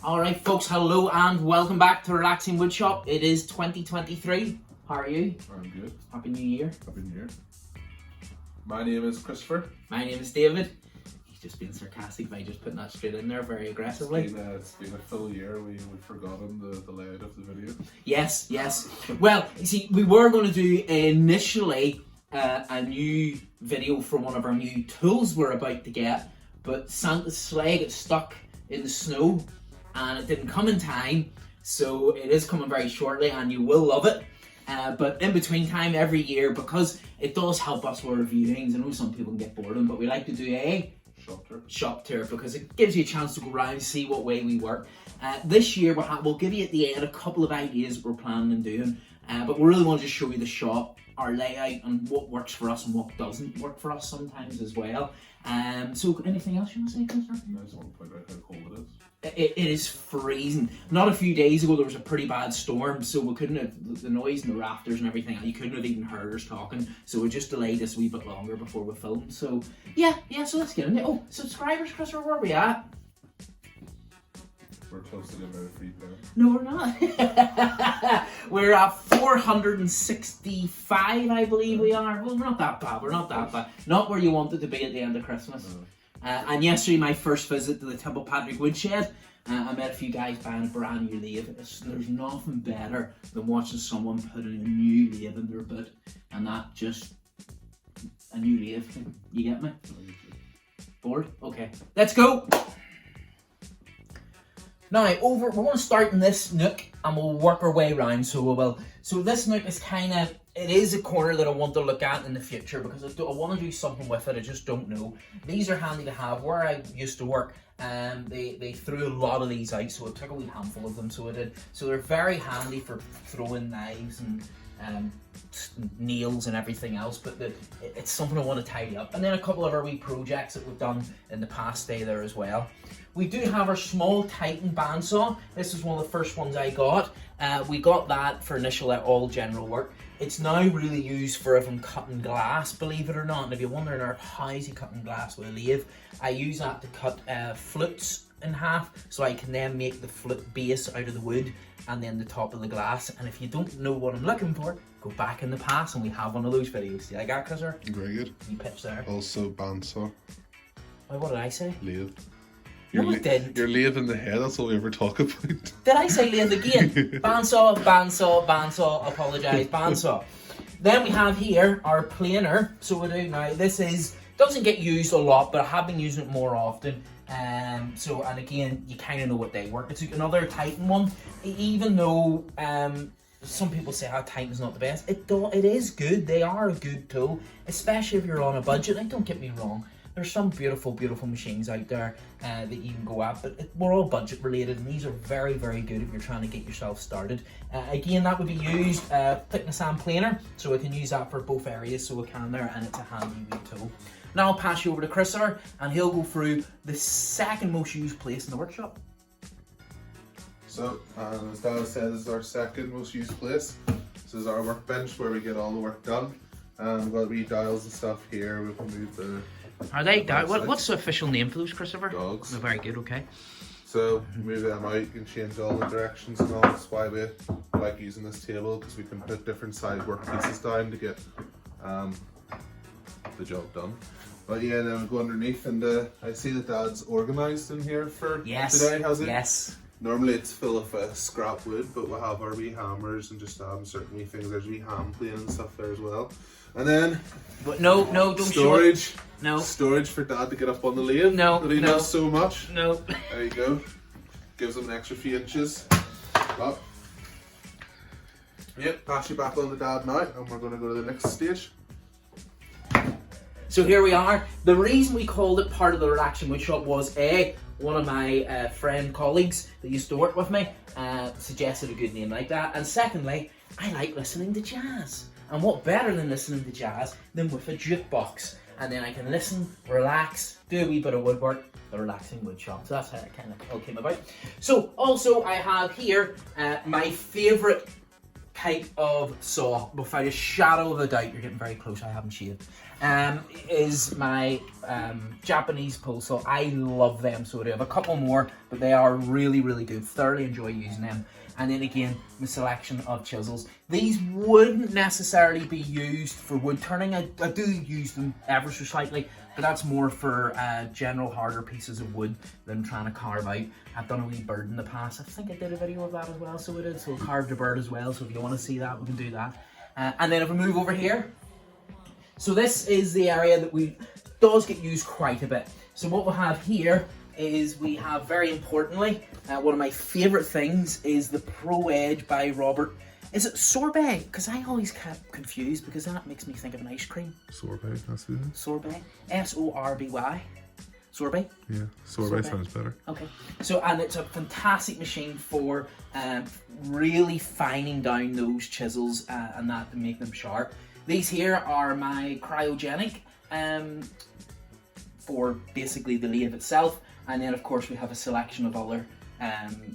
Alright folks, hello and welcome back to Relaxing Woodshop. It is 2023. How are you? I'm good. Happy New Year. Happy New Year. My name is Christopher. My name is David. He's just being sarcastic by just putting that straight in there very aggressively. It's been a full year. We've forgotten the layout of the video. Yes. Well, you see, we were going to do initially a new video for one of our new tools we're about to get, but Santa's sleigh got stuck in the snow and it didn't come in time, so it is coming very shortly and you will love it. But in between time every year, because it does help us with our viewings, I know some people can get bored of them, but we like to do a shop tour because it gives you a chance to go around and see what way we work. This year we'll give you at the end a couple of ideas that we're planning on doing, but we really want to just show you the shop, our layout, and what works for us and what doesn't work for us sometimes as well. So anything else you want to say, Christopher? I just want to point out how cold it is. It is freezing. Not a few days ago there was a pretty bad storm, so we couldn't have, the noise and the rafters and everything, you couldn't have even heard us talking, so we just delayed this a wee bit longer before we filmed. So yeah, so let's get into it. Oh, subscribers, Christopher, where are we at? We're close to the amount of feet now. No, we're not. We're at 465, I believe we are. Well, we're not that bad. Not where you wanted to be at the end of Christmas. No. And yesterday, my first visit to the Temple Patrick Woodshed, I met a few guys buying a brand new lathe. There's nothing better than watching someone put in a new lathe in their boot, and that just a new lathe. You get me? Bored? Okay, let's go. Now, we're going to start in this nook and we'll work our way around, so we will. So this nook is it is a corner that I want to look at in the future because I want to do something with it, I just don't know. These are handy to have. Where I used to work, they threw a lot of these out, so I took a wee handful of them, so I did. So they're very handy for throwing knives and nails and everything else, but it's something I want to tidy up. And then a couple of our wee projects that we've done in the past stay there as well. We do have our small Titan bandsaw. This is one of the first ones I got. We got that for initial all general work. It's now really used for if I'm cutting glass, believe it or not. And if you're wondering how is he cutting glass with a lathe, I use that to cut flutes in half, so I can then make the flute base out of the wood and then the top of the glass. And if you don't know what I'm looking for, go back in the past and we have one of those videos. See, I got Christopher? Very good. You pitch there. Also bandsaw. Oh, what did I say? Lathe. No, I didn't. Your lathe in the head, that's all we ever talk about. Did I say lathe again? Bandsaw, apologise, bandsaw. Then we have here our planer. So we do now, doesn't get used a lot, but I have been using it more often. And again, you kind of know what they work. It's another Titan one, even though some people say Titan's not the best. It is good. They are a good tool, especially if you're on a budget. Like, don't get me wrong. There's some beautiful machines out there that you can go at, but we're all budget related, and these are very, very good if you're trying to get yourself started. Again, that would be used thickness and planer, so we can use that for both areas, so we can there, and it's a handy wee tool. Now I'll pass you over to Christopher, and he'll go through the second most used place in the workshop. So, as Dad said, this is our second most used place. This is our workbench where we get all the work done. We've got wee dials and stuff here. We can move the... Are they what's the official name for those, Christopher? Dogs. Oh, very good, okay. So move them out, you can change all the directions and all. That's why we like using this table, because we can put different size work pieces down to get the job done. But yeah, then we go underneath, and I see that Dad's organised in here for today, has it? Yes. Normally it's full of scrap wood, but we'll have our wee hammers and just certain wee things. There's wee hand plane and stuff there as well. And then but no, don't storage. Show it. No. Storage for Dad to get up on the lathe. No. That he loves so much. No. There you go. Gives him an extra few inches. Up. Yep, pass you back on to Dad now, and we're going to go to the next stage. So here we are. The reason we called it part of the Relaxing Woodshop was one of my friend colleagues that used to work with me suggested a good name like that, and secondly, I like listening to jazz. And what better than listening to jazz than with a jukebox? And then I can listen, relax, do a wee bit of woodwork, the Relaxing Woodshop. So that's how it kind of all came about. So also I have here my favourite type of saw, without a shadow of a doubt, you're getting very close, I haven't shaved, is my Japanese pull saw. I love them, so I do have a couple more, but they are really, really good. Thoroughly enjoy using them. And then again, my selection of chisels. These wouldn't necessarily be used for wood turning. I do use them ever so slightly, but that's more for general harder pieces of wood than trying to carve out. I've done a wee bird in the past. I think I did a video of that as well, so I did. So I carved a bird as well, so if you want to see that, we can do that. And then if we move over here, so this is the area that does get used quite a bit. So what we have here is we have, very importantly, one of my favourite things is the Pro Edge by Robert. Is it sorbet? Because I always kept confused because that makes me think of an ice cream. Sorbet, that's it. Sorbet. S-O-R-B-Y. Sorbet? Yeah, sorbet sounds better. Okay. So, and it's a fantastic machine for really fining down those chisels and that to make them sharp. These here are my cryogenic for basically the lathe itself. And then of course we have a selection of other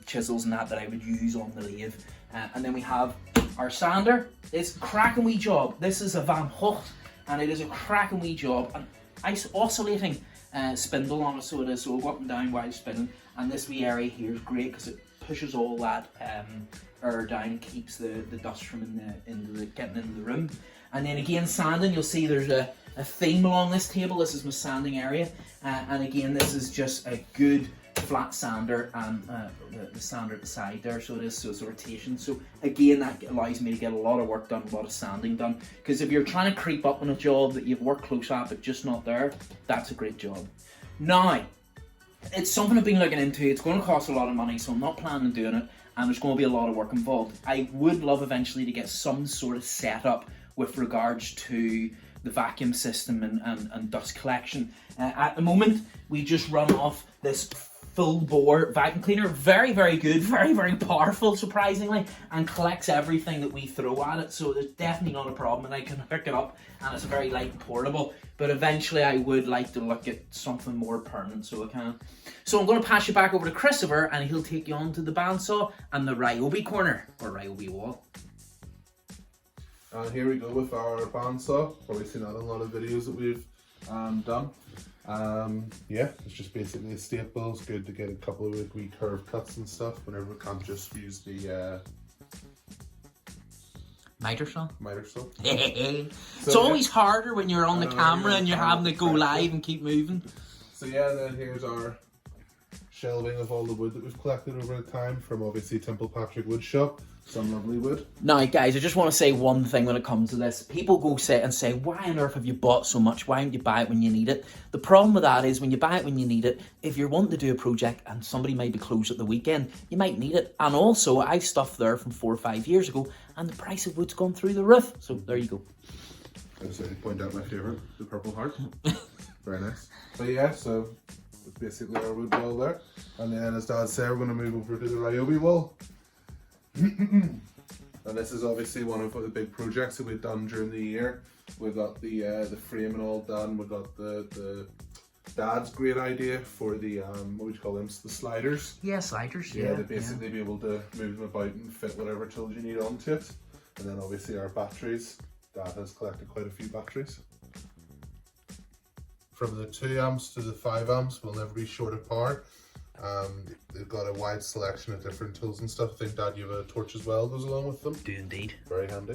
chisels and that I would use on the lathe. And then we have our sander. It's a cracking wee job. This is a Van Hocht and it is a cracking wee job. And oscillating spindle on it, so it is, so it'll go up and down while spinning. And this wee area here is great because it pushes all that air down, keeps the dust from getting into the room. And then again, sanding, you'll see there's a theme along this table. This is my sanding area, and again, this is just a good flat sander and the sander at the side there, so it's a rotation. So again, that allows me to get a lot of work done, a lot of sanding done, because if you're trying to creep up on a job that you've worked close at but just not there, that's a great job. Now, it's something I've been looking into. It's going to cost a lot of money, so I'm not planning on doing it, and there's going to be a lot of work involved. I would love eventually to get some sort of setup with regards to the vacuum system and dust collection. At the moment, we just run off this full bore vacuum cleaner. Very, very good, very, very powerful, surprisingly, and collects everything that we throw at it. So there's definitely not a problem, and I can hook it up, and it's very light and portable. But eventually, I would like to look at something more permanent, so I can. So I'm going to pass you back over to Christopher, and he'll take you on to the bandsaw and the Ryobi corner, or Ryobi wall. And here we go with our bandsaw. Probably seen that in a lot of videos that we've done. Yeah, it's just basically a staple. It's good to get a couple of wee curve cuts and stuff whenever we can't just use the Miter saw? miter saw. It's always harder when you're on the camera and you're having to go live and keep moving. So yeah, then here's our shelving of all the wood that we've collected over the time from obviously Temple Patrick Wood Shop. Some lovely wood. Now guys, I just want to say one thing when it comes to this. People go say, why on earth have you bought so much? Why don't you buy it when you need it? The problem with that is when you buy it when you need it, if you're wanting to do a project and somebody might be closed at the weekend, you might need it. And also, I've stuff there from 4 or 5 years ago and the price of wood's gone through the roof. So there you go. I just point out my favourite, the Purple Heart. Very nice. But yeah, so it's basically our wood wall there. And then as Dad said, we're going to move over to the Ryobi wall. And this is obviously one of the big projects that we've done during the year. We've got the frame and all done. We've got the Dad's great idea for the what would you call them? The sliders. Yeah, sliders. Yeah, to basically be able to move them about and fit whatever tools you need onto it. And then obviously our batteries. Dad has collected quite a few batteries. From the 2 amps to the 5 amps, we'll never be short of power. They've got a wide selection of different tools and stuff. I think, Dad, you have a torch as well goes along with them. Do indeed. Very handy.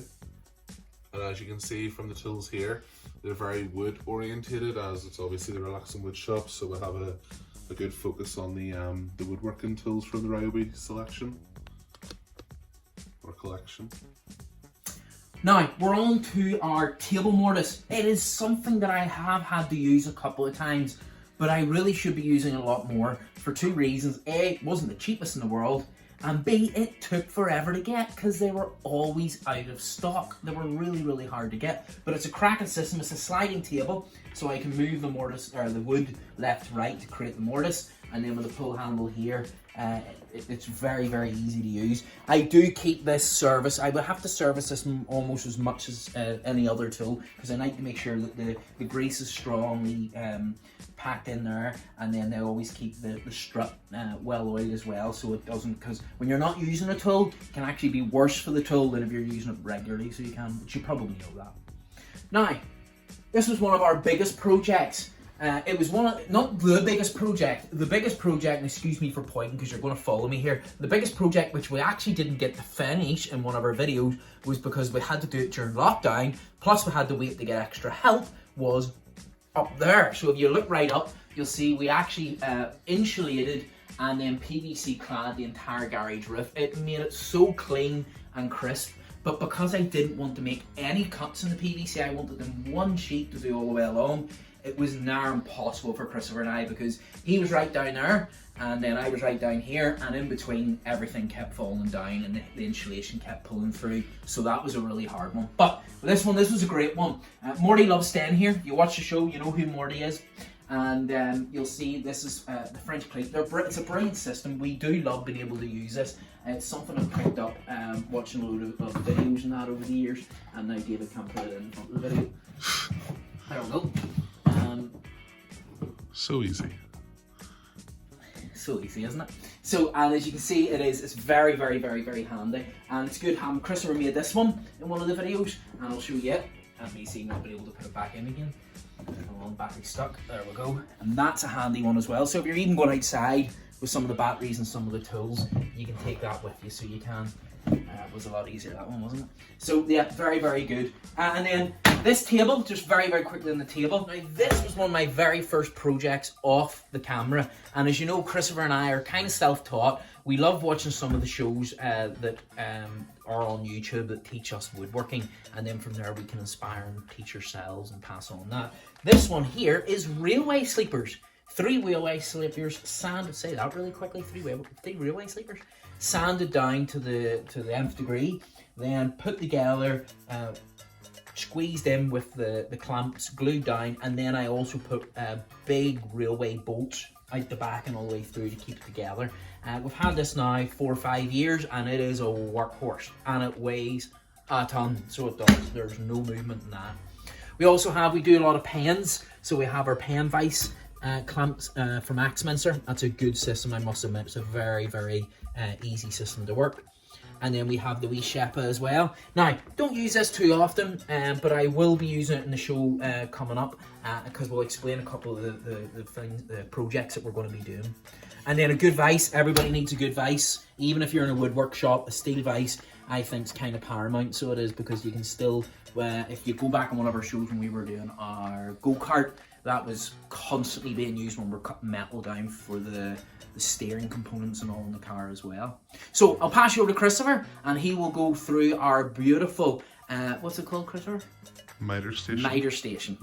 And as you can see from the tools here, they're very wood orientated, as it's obviously the Relaxing Wood Shop, so we'll have a good focus on the woodworking tools from the Ryobi selection or collection. Now, we're on to our table mortise. It is something that I have had to use a couple of times, but I really should be using a lot more for 2 reasons. A, it wasn't the cheapest in the world, and B, it took forever to get because they were always out of stock. They were really, really hard to get, but it's a cracking system. It's a sliding table, so I can move the mortise or the wood left to right to create the mortise, and then with the pull handle here, it's very, very easy to use. I do keep this service. I would have to service this almost as much as any other tool, because I like to make sure that the grease is strongly packed in there, and then I always keep the strut well oiled as well, so it doesn't, because when you're not using a tool, it can actually be worse for the tool than if you're using it regularly, so you probably know that. Now, this was one of our biggest projects. It was not the biggest project, and excuse me for pointing because you're going to follow me here, the biggest project which we actually didn't get to finish in one of our videos was because we had to do it during lockdown, plus we had to wait to get extra help, was up there. So if you look right up, you'll see we actually insulated and then PVC clad the entire garage roof. It made it so clean and crisp. But because I didn't want to make any cuts in the PVC, I wanted them one sheet to do all the way along. It was near impossible for Christopher and I, because he was right down there and then I was right down here, and in between everything kept falling down and the insulation kept pulling through. So that was a really hard one. But this was a great one. Morty loves staying here. You watch the show, you know who Morty is. And you'll see this is the French plate. It's a brilliant system. We do love being able to use this. It's something I've picked up watching a load of videos and that over the years, and now David can put it in front of the video. There we go. So easy. So easy, isn't it? So, and as you can see, it's very, very, very, very handy, and it's good. Christopher made this one in one of the videos, and I'll show you it. And me seeing not being able to put it back in again. Battery stuck. There we go. And that's a handy one as well. So if you're even going outside with some of the batteries and some of the tools, you can take that with you. So you can. It was a lot easier, that one, wasn't it? So yeah, very, very good. And then this table, just very, very quickly on the table. Now this was one of my very first projects off the camera. And as you know, Christopher and I are kind of self-taught. We love watching some of the shows that are on YouTube that teach us woodworking. And then from there we can inspire and teach ourselves and pass on that. This one here is railway sleepers. 3 railway sleepers, sanded, say that really quickly, 3 railway sleepers, sanded down to the nth degree, then put together, squeezed in with the clamps, glued down, and then I also put big railway bolts out the back and all the way through to keep it together. We've had this now 4 or 5 years, and it is a workhorse, and it weighs a ton, so it does. There's no movement in that. We do a lot of pens, so we have our pen vise clamps from Axminster. That's a good system, I must admit. It's a very, very easy system to work. And then we have the wee Shepa as well. Now, don't use this too often, but I will be using it in the show coming up, because we'll explain a couple of the projects that we're going to be doing. And then a good vise. Everybody needs a good vise. Even if you're in a woodwork shop, a steel vise I think is kind of paramount. So it is, because you can still, if you go back on one of our shows when we were doing our go-kart, that was constantly being used when we're cutting metal down for the steering components and all in the car as well. So I'll pass you over to Christopher, and he will go through our beautiful, what's it called, Christopher? Miter station. Miter station.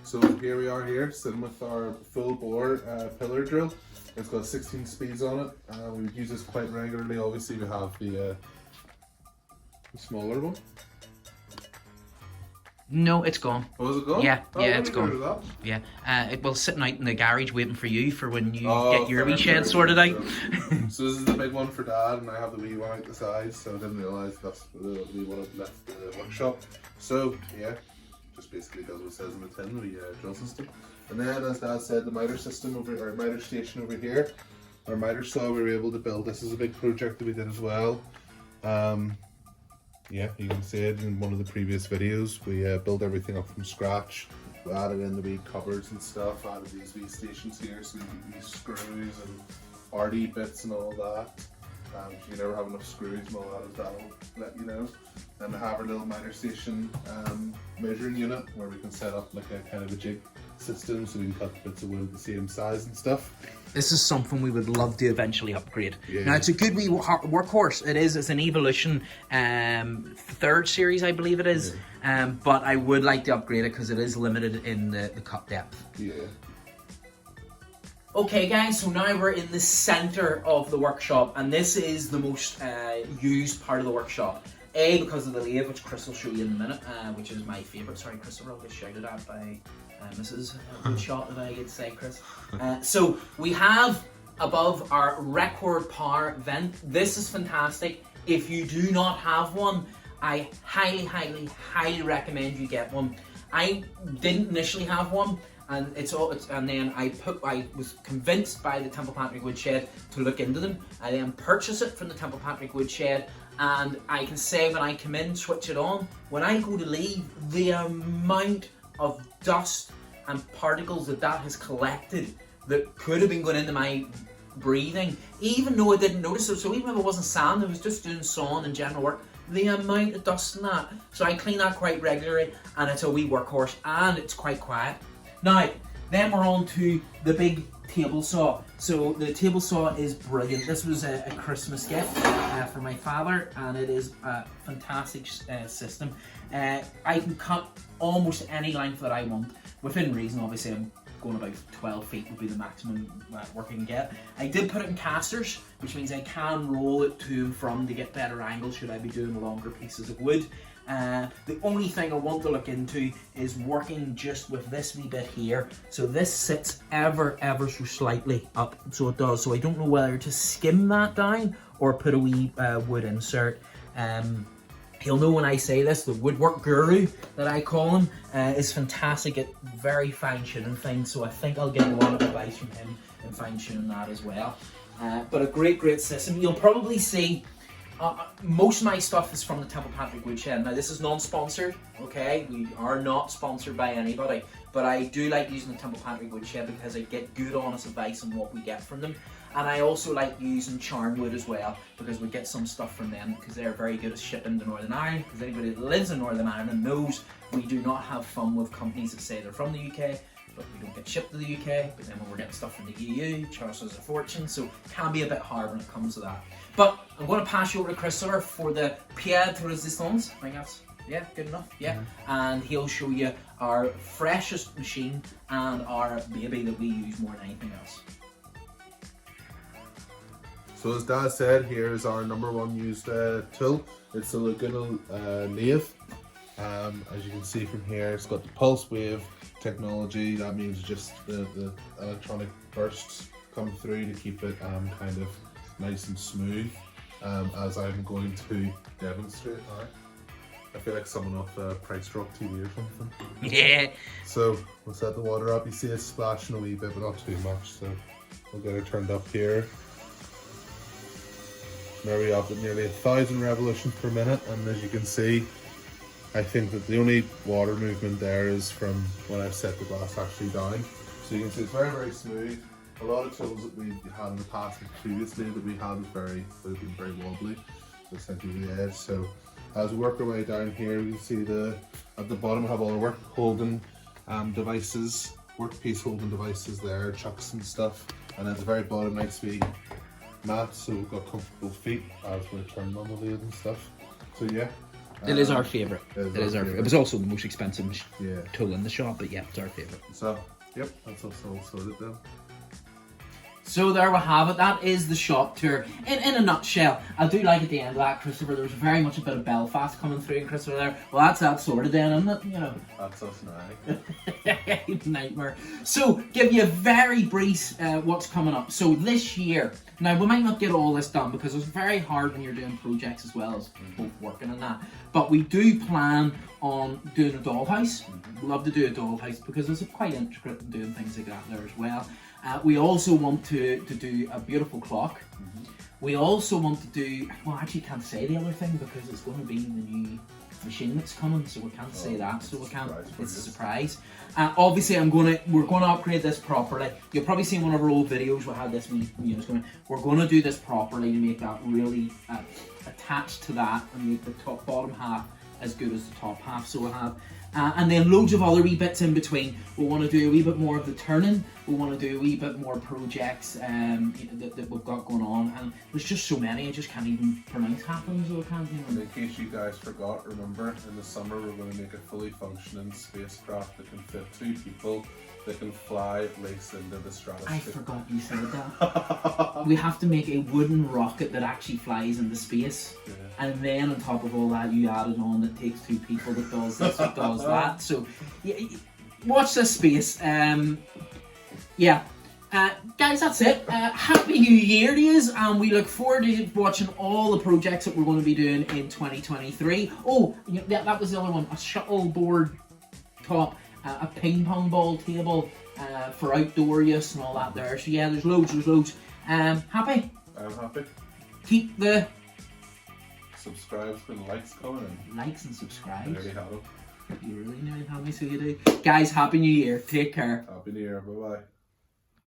So here we are here, sitting with our full bore pillar drill. It's got 16 speeds on it. We would use this quite regularly. Obviously we have the smaller one. No, it's gone. Oh, is it gone? Yeah, oh, yeah, it's gone. Yeah, it was sitting out in the garage waiting for you for when you get your wee shed sorted out. So this is the big one for Dad, and I have the wee one out the side, so I didn't realise that's the wee one I've left the workshop. So, yeah, just basically does what it says in the tin, the drill system. And then, as Dad said, the miter system our miter station over here, our miter saw we were able to build. This is a big project that we did as well. Yeah, you can see it in one of the previous videos. We built everything up from scratch. We added in the wee cupboards and stuff, added these wee stations here, so these screws and RD bits and all that. If you never have enough screws and all that, that'll let you know. Then we have our little miter station measuring unit, where we can set up like a kind of a jig system, so we can cut bits of wood the same size and stuff. This is something we would love to eventually upgrade. Yeah. Now, it's a good wee workhorse. It's an Evolution 3rd series, I believe it is. Yeah. But I would like to upgrade it because it is limited in the cut depth. Yeah. Okay guys, so now we're in the center of the workshop, and this is the most used part of the workshop. Because of the lathe, which Chris will show you in a minute, which is my favourite. Sorry, Christopher, I'll get shouted at by Mrs. Woodshot, if I could say, Chris. So we have above our record power vent. This is fantastic. If you do not have one, I highly recommend you get one. I didn't initially have one, and then I was convinced by the Temple Patrick Woodshed to look into them. I then purchased it from the Temple Patrick Woodshed, and I can say when I come in, switch it on, when I go to leave, the amount of dust and particles that has collected that could have been going into my breathing, even though I didn't notice it. So even if it wasn't sand, I was just doing sawn and general work, the amount of dust in that. So I clean that quite regularly, and it's a wee workhorse, and it's quite quiet. Now, then we're on to the big table saw. So the table saw is brilliant. This was a Christmas gift for my father, and it is a fantastic system. I can cut almost any length that I want, within reason. Obviously, I'm going about 12 feet would be the maximum work I can get. I did put it in casters, which means I can roll it to and from to get better angles should I be doing longer pieces of wood. The only thing I want to look into is working just with this wee bit here. So this sits ever so slightly up, so it does. So I don't know whether to skim that down or put a wee wood insert. He'll know when I say this, the woodwork guru that I call him is fantastic at very fine-tuning things, so I think I'll get a lot of advice from him in fine-tuning that as well. But a great system. You'll probably see most of my stuff is from the Temple Patrick Woodshed. Now this is non-sponsored, okay? We are not sponsored by anybody, but I do like using the Temple Patrick Woodshed because I get good honest advice on what we get from them. And I also like using Charnwood as well, because we get some stuff from them, because they're very good at shipping to Northern Ireland. Because anybody that lives in Northern Ireland knows we do not have fun with companies that say they're from the UK, but we don't get shipped to the UK. But then when we're getting stuff from the EU, it charges us a fortune, so it can be a bit hard when it comes to that. But I'm going to pass you over to Christopher for the pièce de résistance. I think that's, yeah, good enough, yeah. And he'll show you our freshest machine and our baby that we use more than anything else. So as Dad said, here is our #1 used tool. It's the Laguna Nave. As you can see from here, it's got the pulse wave technology. That means just the electronic bursts come through to keep it kind of nice and smooth, as I'm going to demonstrate now. I feel like someone off Price Drop TV or something. Yeah. So we'll set the water up. You see it's splashing a wee bit, but not too much. So we'll get it turned up here. There we have nearly 1,000 revolutions per minute, and as you can see, I think that the only water movement there is from when I've set the glass actually down. So you can see it's very smooth. A lot of tools that we've had in the past previously that we had have been very wobbly, essentially the edge. So as we work our way down here, you can see at the bottom we have all our work holding devices, workpiece holding devices there, chucks and stuff, and at the very bottom nice wee mat, so we've got comfortable feet as we're turning on the lathe and stuff. So yeah. It is our favourite. It is our favourite. It was also the most expensive tool in the shop, but yeah, it's our favourite. So, yep, that's us all sorted then. So there we have it. That is the shop tour in a nutshell. I do like at the end of that, Christopher, there was very much a bit of Belfast coming through, Christopher there. Well, that's that sorted then, isn't it? You know. That's us now. Nightmare. So, give you a very brief what's coming up. So this year, now we might not get all this done because it's very hard when you're doing projects as well as both working and that. But we do plan on doing a dollhouse. Love to do a dollhouse because it's quite intricate in doing things like that there as well. We also want to do a beautiful clock. We also want to do, well, I actually can't say the other thing because it's going to be the new machine that's coming, so we can't say that. So we can't. It's a surprise. Obviously, we're going to upgrade this properly. You'll probably see in one of our old videos we had this. We're going to do this properly to make that really attached to that and make the bottom half as good as the top half. So we'll have. And then loads of other wee bits in between. We want to do a wee bit more of the turning. We want to do a wee bit more projects that we've got going on. And there's just so many, I just can't even pronounce half of them, so I can't even. In case you guys forgot, remember, in the summer we're going to make a fully functioning spacecraft that can fit 2 people, that can fly lace into the stratosphere. I forgot you said that. We have to make a wooden rocket that actually flies into space. Yeah. And then on top of all that, you added on that takes 2 people that does this, that does that. So, yeah, watch this space. Yeah. Guys, that's it. Happy New Year to you, and we look forward to watching all the projects that we're going to be doing in 2023. Oh, yeah, that was the other one. A shuffleboard top, a ping pong ball table for outdoor use and all that there. So yeah, there's loads. Happy? I'm happy. Keep the Subscribes and likes coming in. likes and subscribes. I nearly had them. You really nearly had me, so you do. Guys, Happy New Year. Take care. Happy New Year. Bye bye.